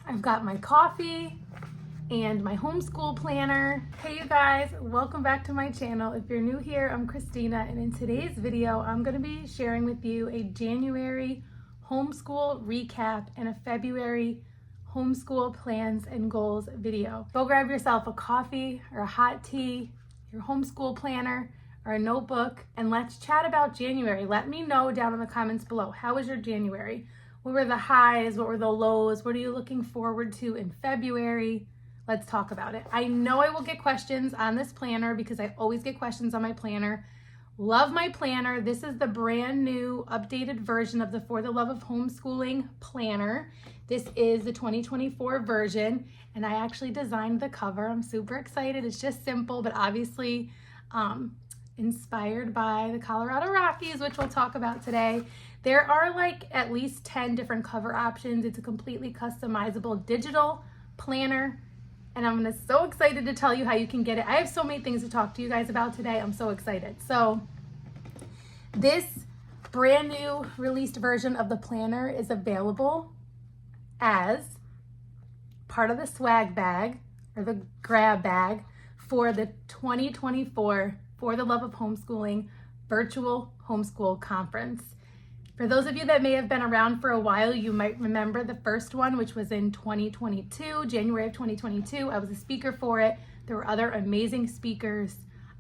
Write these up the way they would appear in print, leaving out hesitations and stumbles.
I've got my coffee and my homeschool planner. Hey you guys, welcome back to my channel. If you're new here, I'm Christina, and in today's video, I'm gonna be sharing with you a January homeschool recap and a February homeschool plans and goals video. Go grab yourself a coffee or a hot tea, your homeschool planner, or a notebook, and let's chat about January. Let me know down in the comments below, how was your January? What were the highs? What were the lows? What are you looking forward to in February? Let's talk about it. I know I will get questions on this planner because I always get questions on my planner. Love my planner. This is the brand new updated version of the For the Love of Homeschooling planner. This is the 2024 version, and I actually designed the cover. I'm super excited. It's just simple, but obviously inspired by the Colorado Rockies, which we'll talk about today. There are like at least 10 different cover options. It's a completely customizable digital planner, and I'm so excited to tell you how you can get it. I have so many things to talk to you guys about today. I'm so excited. So this brand new released version of the planner is available as part of the swag bag or the grab bag for the 2024 For the Love of Homeschooling Virtual Homeschool Conference. For those of you that may have been around for a while, you might remember the first one, which was in 2022, January of 2022. I was a speaker for it. There were other amazing speakers.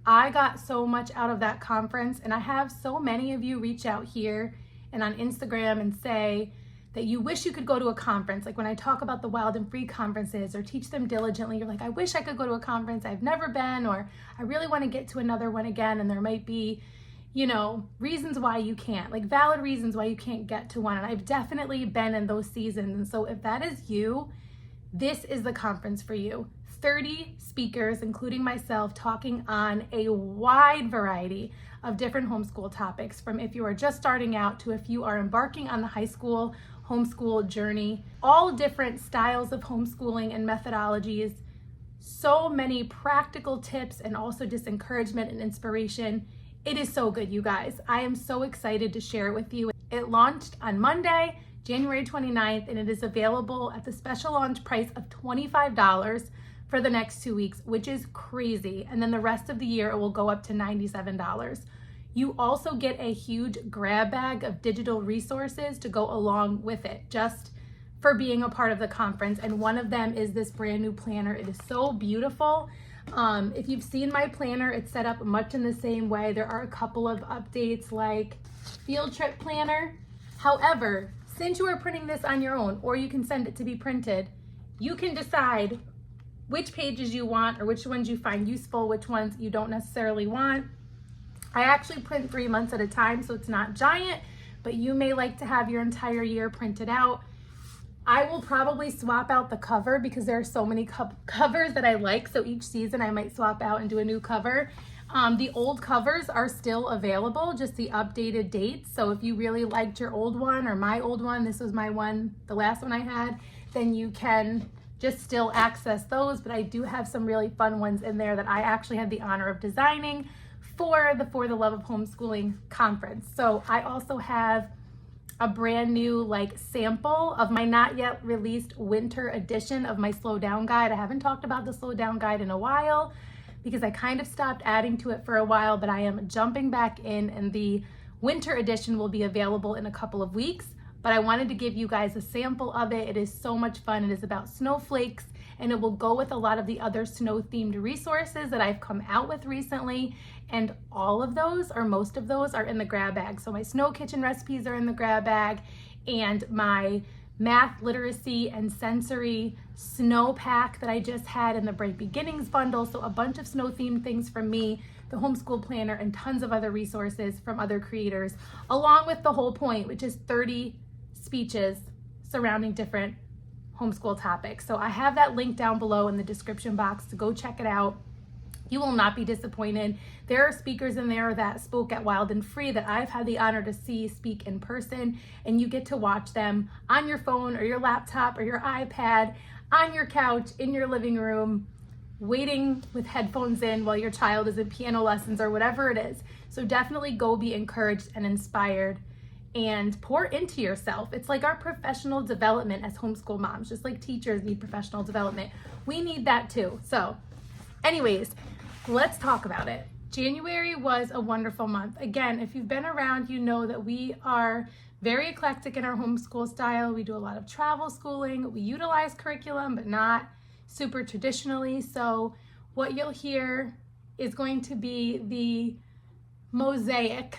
I got so much out of that conference, and I have so many of you reach out here and on Instagram and say that you wish you could go to a conference. Like when I talk about the Wild and Free conferences or Teach Them Diligently, you're like, I wish I could go to a conference. I've never been, or I really want to get to another one again. And there might be, you know, reasons why you can't, like valid reasons why you can't get to one. And I've definitely been in those seasons. And so if that is you, this is the conference for you. 30 speakers, including myself, talking on a wide variety of different homeschool topics, from if you are just starting out to if you are embarking on the high school homeschool journey, all different styles of homeschooling and methodologies, so many practical tips, and also just encouragement and inspiration. It is so good, you guys. I am so excited to share it with you. It launched on Monday, January 29th, and it is available at the special launch price of $25 for the next 2 weeks, which is crazy. And then the rest of the year, it will go up to $97. You also get a huge grab bag of digital resources to go along with it, just for being a part of the conference. And one of them is this brand new planner. It is so beautiful. If you've seen my planner, it's set up much in the same way. There are a couple of updates like field trip planner. However, since you are printing this on your own, or you can send it to be printed, you can decide which pages you want or which ones you find useful, which ones you don't necessarily want. I actually print 3 months at a time, so it's not giant, but you may like to have your entire year printed out. I will probably swap out the cover because there are so many covers that I like, so each season I might swap out and do a new cover. The old covers are still available, just the updated dates. So if you really liked your old one or my old one, this was my one, the last one I had, then you can just still access those. But I do have some really fun ones in there that I actually had the honor of designing for the Love of Homeschooling conference. So I also have a brand new like sample of my not yet released winter edition of my slow down guide. I haven't talked about the slow down guide in a while because I kind of stopped adding to it for a while, but I am jumping back in, and the winter edition will be available in a couple of weeks. But I wanted to give you guys a sample of it. It is so much fun. It is about snowflakes, and it will go with a lot of the other snow themed resources that I've come out with recently. And all of those, or most of those, are in the grab bag. So my snow kitchen recipes are in the grab bag, and my math, literacy, and sensory snow pack that I just had in the Bright Beginnings bundle. So a bunch of snow themed things from me, the homeschool planner, and tons of other resources from other creators, along with the whole point, which is 30 speeches surrounding different homeschool topics. So I have that link down below in the description box to go check it out. You will not be disappointed. There are speakers in there that spoke at Wild and Free that I've had the honor to see speak in person, and you get to watch them on your phone or your laptop or your iPad, on your couch, in your living room, waiting with headphones in while your child is in piano lessons or whatever it is. So definitely go be encouraged and inspired and pour into yourself. It's like our professional development as homeschool moms, just like teachers need professional development. We need that too. So anyways, let's talk about it. January was a wonderful month. Again, if you've been around, you know that we are very eclectic in our homeschool style. We do a lot of travel schooling. We utilize curriculum, but not super traditionally. So what you'll hear is going to be the mosaic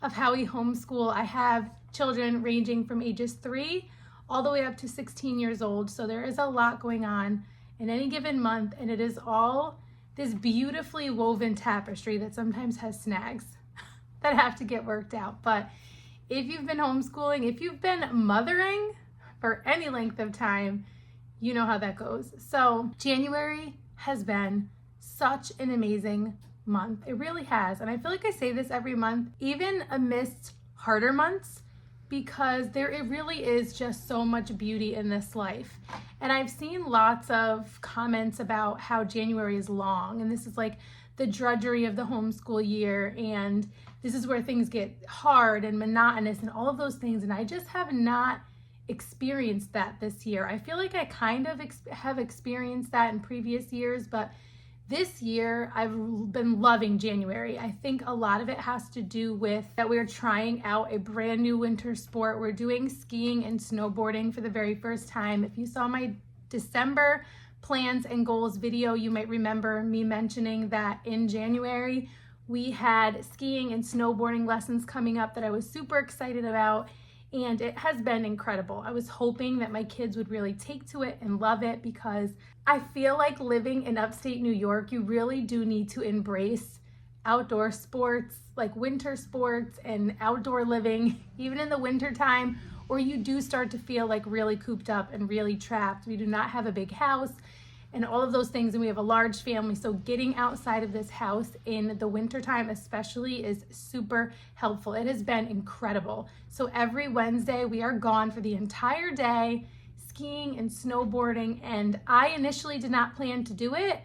of how we homeschool. I have children ranging from ages 3 all the way up to 16 years old. So there is a lot going on in any given month, and it is all this beautifully woven tapestry that sometimes has snags that have to get worked out. But if you've been homeschooling, if you've been mothering for any length of time, you know how that goes. So January has been such an amazing month. It really has. And I feel like I say this every month, even amidst harder months, because it really is just so much beauty in this life. And I've seen lots of comments about how January is long, and this is like the drudgery of the homeschool year, and this is where things get hard and monotonous and all of those things. And I just have not experienced that this year. I feel like I kind of have experienced that in previous years, but this year, I've been loving January. I think a lot of it has to do with that we're trying out a brand new winter sport. We're doing skiing and snowboarding for the very first time. If you saw my December plans and goals video, you might remember me mentioning that in January, we had skiing and snowboarding lessons coming up that I was super excited about. And it has been incredible. I was hoping that my kids would really take to it and love it, because I feel like living in upstate New York, you really do need to embrace outdoor sports, like winter sports and outdoor living, even in the winter time, or you do start to feel like really cooped up and really trapped. We do not have a big house and all of those things, and we have a large family. So getting outside of this house in the wintertime especially is super helpful. It has been incredible. So every Wednesday we are gone for the entire day, skiing and snowboarding. And I initially did not plan to do it.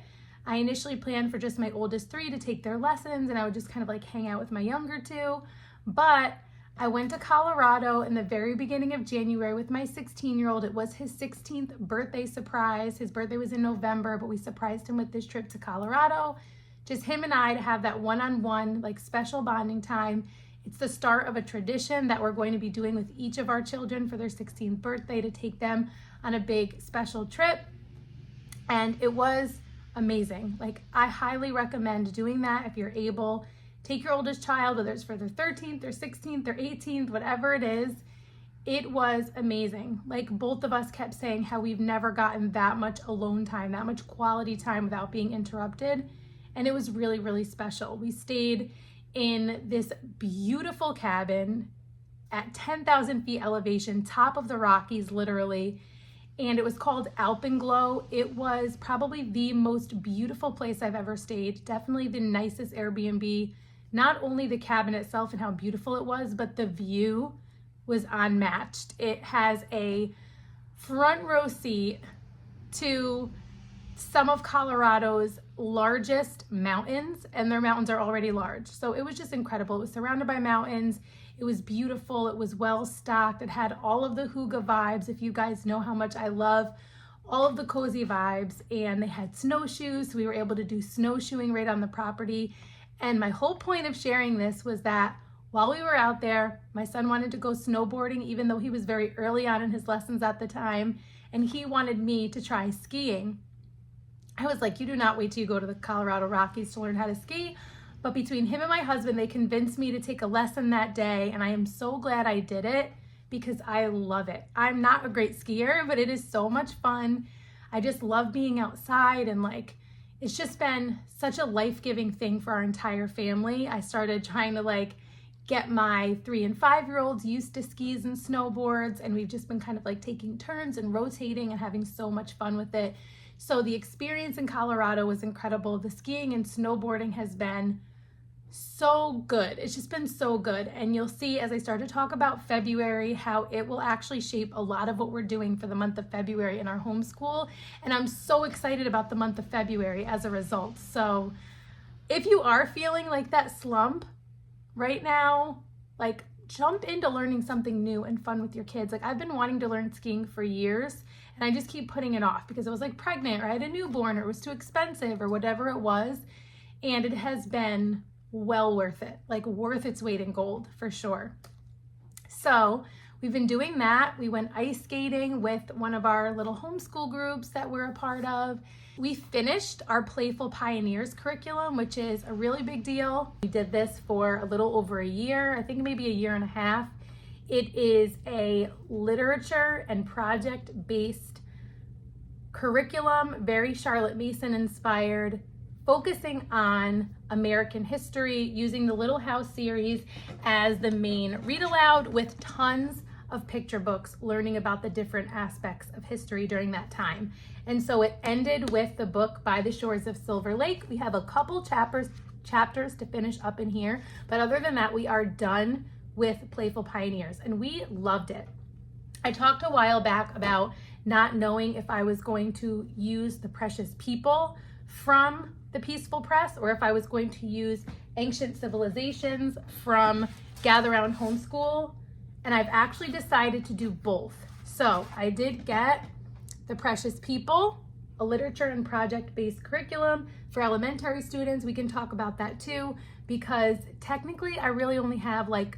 I initially planned for just my oldest 3 to take their lessons, and I would just kind of like hang out with my younger 2. But I went to Colorado in the very beginning of January with my 16-year-old. It was his 16th birthday surprise. His birthday was in November, but we surprised him with this trip to Colorado. Just him and I to have that one-on-one, like special bonding time. It's the start of a tradition that we're going to be doing with each of our children for their 16th birthday, to take them on a big special trip. And it was amazing. Like, I highly recommend doing that if you're able. Take your oldest child, whether it's for their 13th or 16th or 18th, whatever it is. It was amazing. Like, both of us kept saying how we've never gotten that much alone time, that much quality time without being interrupted. And it was really, really special. We stayed in this beautiful cabin at 10,000 feet elevation, top of the Rockies, literally. And it was called Alpenglow. It was probably the most beautiful place I've ever stayed. Definitely the nicest Airbnb. Not only the cabin itself and how beautiful it was, but the view was unmatched. It has a front row seat to some of Colorado's largest mountains, and their mountains are already large. So it was just incredible. It was surrounded by mountains. It was beautiful. It was well stocked. It had all of the hygge vibes. If you guys know how much I love all of the cozy vibes, and they had snowshoes. So we were able to do snowshoeing right on the property. And my whole point of sharing this was that while we were out there, my son wanted to go snowboarding, even though he was very early on in his lessons at the time, and he wanted me to try skiing. I was like, you do not wait till you go to the Colorado Rockies to learn how to ski. But between him and my husband, they convinced me to take a lesson that day, and I am so glad I did it because I love it. I'm not a great skier, but it is so much fun. I just love being outside, and like, it's just been such a life-giving thing for our entire family. I started trying to like get my 3 and 5-year-olds used to skis and snowboards, and we've just been kind of like taking turns and rotating and having so much fun with it. So the experience in Colorado was incredible. The skiing and snowboarding has been so good. It's just been so good. And you'll see as I start to talk about February, how it will actually shape a lot of what we're doing for the month of February in our homeschool. And I'm so excited about the month of February as a result. So if you are feeling like that slump right now, like jump into learning something new and fun with your kids. Like, I've been wanting to learn skiing for years, and I just keep putting it off because I was like pregnant, or I had a newborn, or it was too expensive, or whatever it was. And it has been well worth it, like worth its weight in gold for sure. So we've been doing that. We went ice skating with one of our little homeschool groups that we're a part of. We finished our Playful Pioneers curriculum, which is a really big deal. We did this for a little over a year, I think maybe a year and a half. It is a literature and project-based curriculum, very Charlotte Mason inspired, focusing on American history, using the Little House series as the main read aloud with tons of picture books learning about the different aspects of history during that time. And so it ended with the book By the Shores of Silver Lake. We have a couple chapters to finish up in here, but other than that, we are done with Playful Pioneers, and we loved it. I talked a while back about not knowing if I was going to use The Precious People from the Peaceful Press, or if I was going to use Ancient Civilizations from Gather Round Homeschool, and I've actually decided to do both. So I did get The Precious People, a literature and project-based curriculum for elementary students. We can talk about that too, because technically I really only have like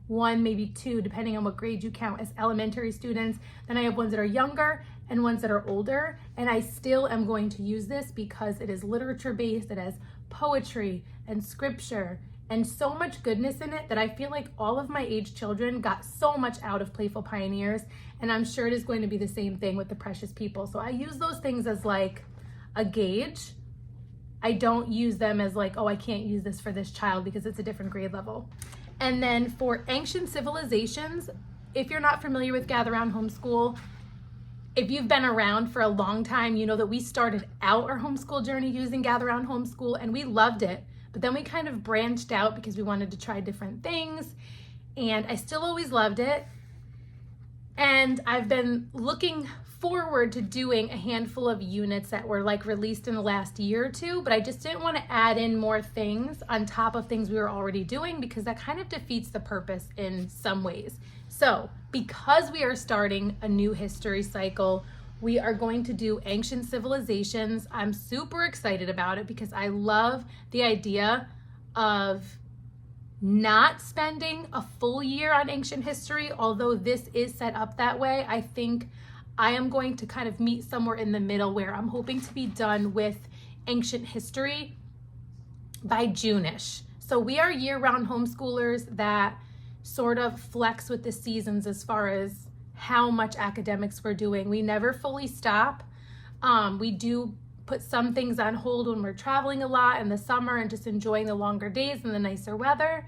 one, maybe two, depending on what grade you count as elementary students. Then I have ones that are younger and ones that are older, and I still am going to use this because it is literature based. It has poetry and scripture and so much goodness in it that I feel like all of my age children got so much out of Playful Pioneers, and I'm sure it is going to be the same thing with The Precious People. So I use those things as like a gauge. I don't use them as like, oh, I can't use this for this child because it's a different grade level. And then for Ancient Civilizations, if you're not familiar with Gather Round Homeschool, if you've been around for a long time, you know that we started out our homeschool journey using Gather Round Homeschool, and we loved it. But then we kind of branched out because we wanted to try different things, and I still always loved it. And I've been looking forward to doing a handful of units that were like released in the last year or two, but I just didn't want to add in more things on top of things we were already doing because that kind of defeats the purpose in some ways. So because we are starting a new history cycle, we are going to do Ancient Civilizations. I'm super excited about it because I love the idea of not spending a full year on ancient history, although this is set up that way. I think I am going to kind of meet somewhere in the middle where I'm hoping to be done with ancient history by June-ish. So we are year-round homeschoolers that sort of flex with the seasons as far as how much academics we're doing. We never fully stop. We do put some things on hold when we're traveling a lot in the summer and just enjoying the longer days and the nicer weather,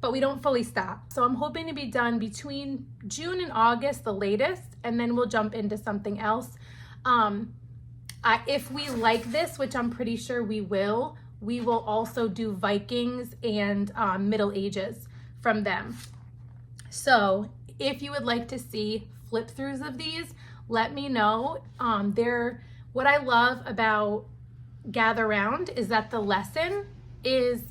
but we don't fully stop. So I'm hoping to be done between June and August, the latest, and then we'll jump into something else. If we like this, which I'm pretty sure we will also do Vikings and Middle Ages from them. So if you would like to see flip throughs of these, let me know. What I love about Gather Round is that the lesson is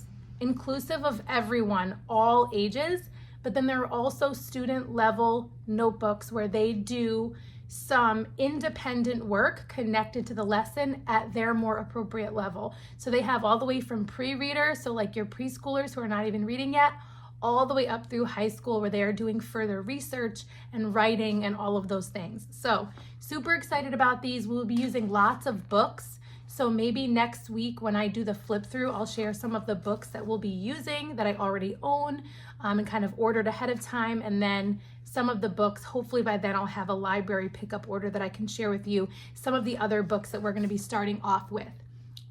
inclusive of everyone, all ages, but then there are also student level notebooks where they do some independent work connected to the lesson at their more appropriate level. So they have all the way from pre-reader, so like your preschoolers who are not even reading yet, all the way up through high school where they are doing further research and writing and all of those things. So super excited about these. We'll be using lots of books. So maybe next week when I do the flip through, I'll share some of the books that we'll be using that I already own and kind of ordered ahead of time. And then some of the books, hopefully by then I'll have a library pickup order that I can share with you, some of the other books that we're going to be starting off with.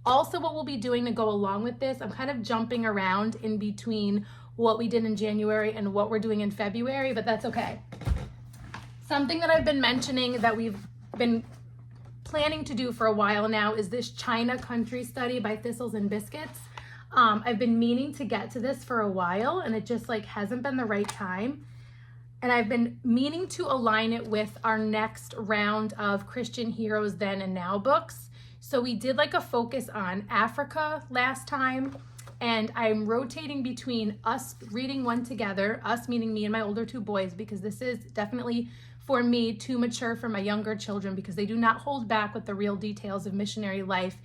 Also, what we'll be doing to go along with this, I'm kind of jumping around in between what we did in January and what we're doing in February, but that's okay. Something that I've been mentioning that we've been planning to do for a while now is this China country study by Thistles and Biscuits. I've been meaning to get to this for a while and it just like hasn't been the right time. And I've been meaning to align it with our next round of Christian Heroes Then and Now books. So we did like a focus on Africa last time. And I'm rotating between us reading one together, us meaning me and my older two boys, because this is definitely for me too mature for my younger children because they do not hold back with the real details of missionary life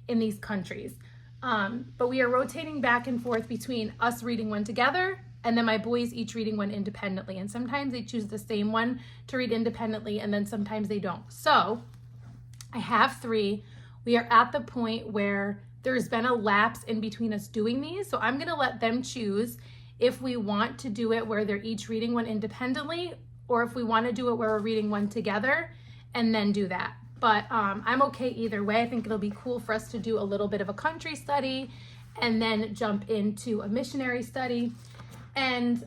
in these countries. But we are rotating back and forth between us reading one together and then my boys each reading one independently. And sometimes they choose the same one to read independently and then sometimes they don't. So I have 3. We are at the point where there's been a lapse in between us doing these. So I'm gonna let them choose if we want to do it where they're each reading one independently or if we wanna do it where we're reading one together and then do that. But I'm okay either way. I think it'll be cool for us to do a little bit of a country study and then jump into a missionary study. And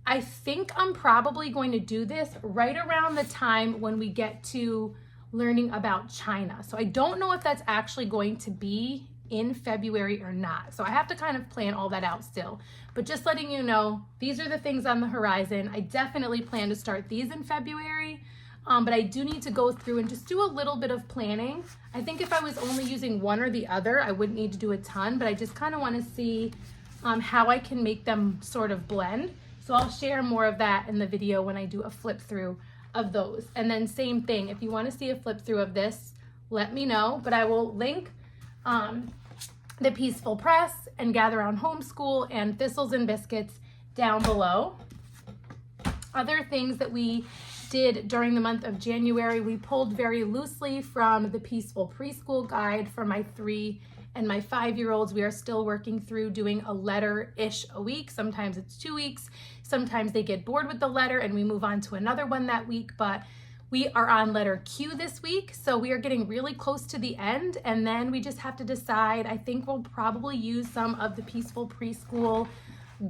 I think I'm probably going to do this right around the time when we get to learning about China. So I don't know if that's actually going to be in February or not. So I have to kind of plan all that out still. But just letting you know, these are the things on the horizon. I definitely plan to start these in February. But I do need to go through and just do a little bit of planning. I think if I was only using one or the other, I wouldn't need to do a ton, but I just kind of want to see how I can make them sort of blend. So I'll share more of that in the video when I do a flip through of those. And then same thing, if you want to see a flip through of this, let me know, but I will link the Peaceful Press and Gather on Homeschool and Thistles and Biscuits down below. Other things that we did during the month of January, we pulled very loosely from the Peaceful Preschool Guide for my 3 and my 5-year-olds. We are still working through doing a letter-ish a week. Sometimes it's 2 weeks. Sometimes they get bored with the letter and we move on to another one that week, but we are on letter Q this week. So we are getting really close to the end and then we just have to decide. I think we'll probably use some of the Peaceful Preschool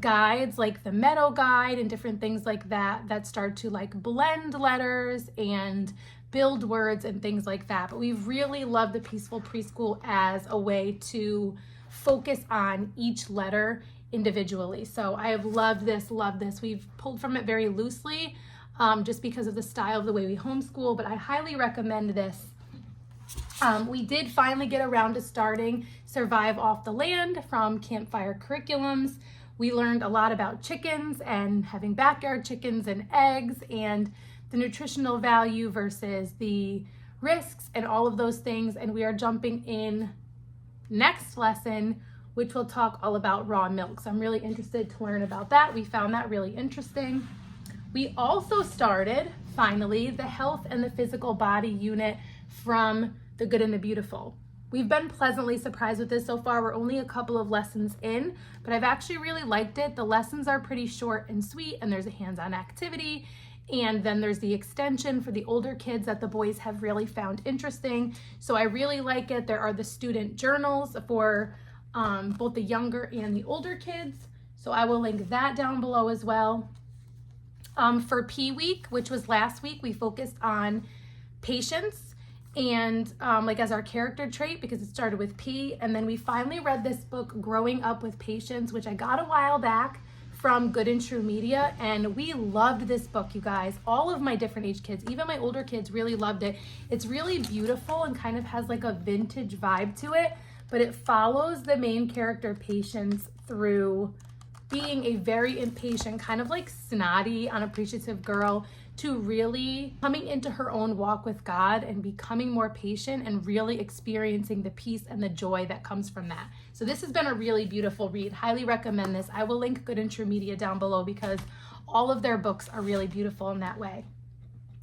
guides like the Meadow Guide and different things like that start to like blend letters and build words and things like that. But we really love the Peaceful Preschool as a way to focus on each letter individually. So I have loved this. We've pulled from it very loosely just because of the style of the way we homeschool, but I highly recommend this. We did finally get around to starting Survive Off the Land from Campfire Curriculums. We learned a lot about chickens and having backyard chickens and eggs and the nutritional value versus the risks and all of those things. And we are jumping in next lesson, which will talk all about raw milk. So I'm really interested to learn about that. We found that really interesting. We also started, finally, the Health and the Physical Body unit from The Good and the Beautiful. We've been pleasantly surprised with this so far. We're only a couple of lessons in, but I've actually really liked it. The lessons are pretty short and sweet, and there's a hands-on activity, and then there's the extension for the older kids that the boys have really found interesting. So I really like it. There are the student journals for both the younger and the older kids. So I will link that down below as well. For P Week, which was last week, we focused on patience and like as our character trait because it started with P, and then we finally read this book Growing Up with Patience, which I got a while back from Good and True Media, and we loved this book, you guys. All of my different age kids, even my older kids, really loved it. It's really beautiful and kind of has like a vintage vibe to it, but it follows the main character Patience through being a very impatient, kind of like snotty, unappreciative girl to really coming into her own walk with God and becoming more patient and really experiencing the peace and the joy that comes from that. So this has been a really beautiful read. Highly recommend this. I will link Good and True Media down below because all of their books are really beautiful in that way.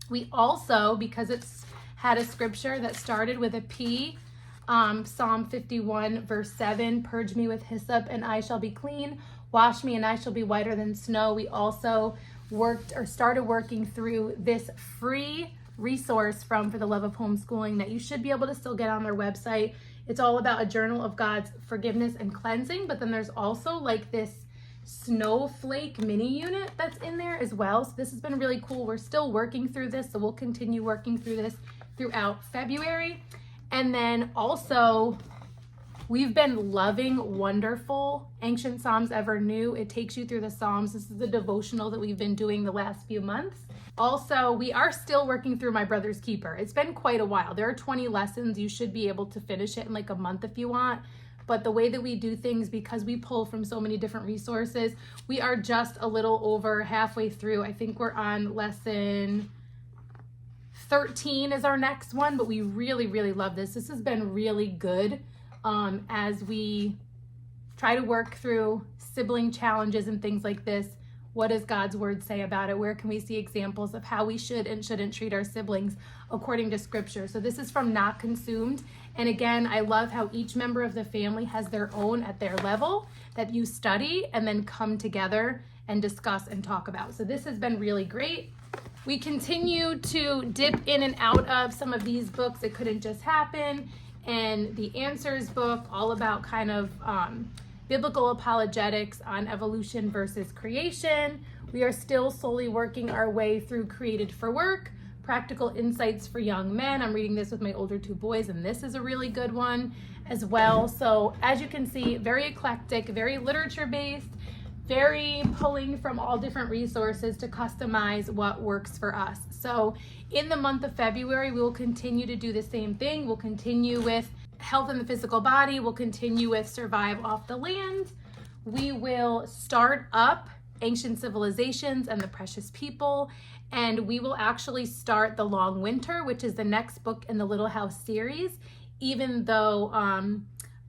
We also, because it's had a scripture that started with a P, Psalm 51 verse 7, purge me with hyssop and I shall be clean. Wash me and I shall be whiter than snow. We also started working through this free resource from For the Love of Homeschooling that you should be able to still get on their website. It's all about a journal of God's forgiveness and cleansing, but then there's also like this snowflake mini unit that's in there as well. So this has been really cool. We're still working through this, so we'll continue working through this throughout February. And then also, we've been loving Wonderful, Ancient Psalms Ever New. It takes you through the Psalms. This is the devotional that we've been doing the last few months. Also, we are still working through My Brother's Keeper. It's been quite a while. There are 20 lessons. You should be able to finish it in like a month if you want. but the way that we do things, because we pull from so many different resources, we are just a little over halfway through. I think we're on lesson 13 is our next one, but we really, really love this. This has been really good as we try to work through sibling challenges and things like this. What does God's word say about it? Where can we see examples of how we should and shouldn't treat our siblings according to scripture? So this is from Not Consumed. And again, I love how each member of the family has their own at their level that you study and then come together and discuss and talk about. So this has been really great. We continue to dip in and out of some of these books. It Couldn't Just Happen, and the Answers book, all about kind of biblical apologetics on evolution versus creation. We are still slowly working our way through Created for Work, Practical Insights for Young Men. I'm reading this with my older two boys, and this is a really good one as well. So as you can see, very eclectic, very literature-based, very pulling from all different resources to customize what works for us. So in the month of February, we will continue to do the same thing. We'll continue with health in the physical body. We'll continue with survive off the land. We will start up ancient civilizations and the precious people. And we will actually start the long winter, which is the next book in the Little House series, even though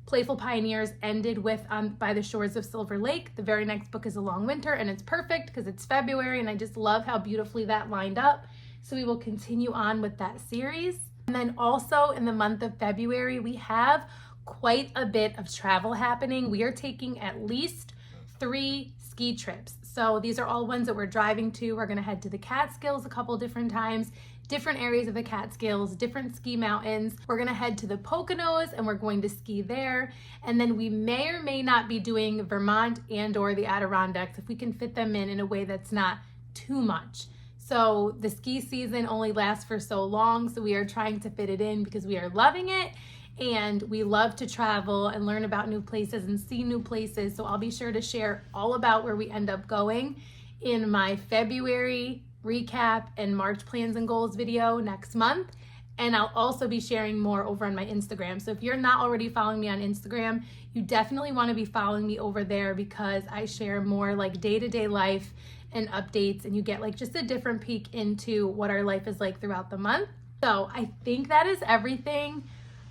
Playful Pioneers ended with By the Shores of Silver Lake. The very next book is A Long Winter, and it's perfect because it's February, and I just love how beautifully that lined up. So we will continue on with that series. And then also in the month of February, we have quite a bit of travel happening. We are taking at least 3 ski trips. So these are all ones that we're driving to. We're gonna head to the Catskills a couple different times, different areas of the Catskills, different ski mountains. We're gonna head to the Poconos and we're going to ski there. And then we may or may not be doing Vermont and or the Adirondacks if we can fit them in a way that's not too much. So the ski season only lasts for so long, so we are trying to fit it in because we are loving it. And we love to travel and learn about new places and see new places. So I'll be sure to share all about where we end up going in my February recap and March plans and goals video next month. And I'll also be sharing more over on my Instagram. So if you're not already following me on Instagram, you definitely want to be following me over there because I share more like day-to-day life and updates, and you get like just a different peek into what our life is like throughout the month. So I think that is everything.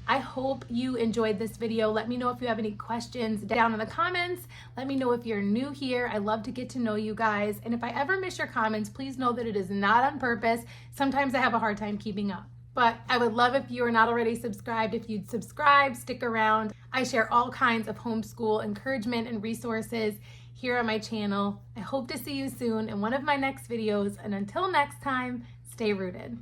I hope you enjoyed this video. Let me know if you have any questions down in the comments. Let me know if you're new here. I love to get to know you guys. And if I ever miss your comments, please know that it is not on purpose. Sometimes I have a hard time keeping up. But I would love if you are not already subscribed, if you'd subscribe, stick around. I share all kinds of homeschool encouragement and resources here on my channel. I hope to see you soon in one of my next videos. And until next time, stay rooted.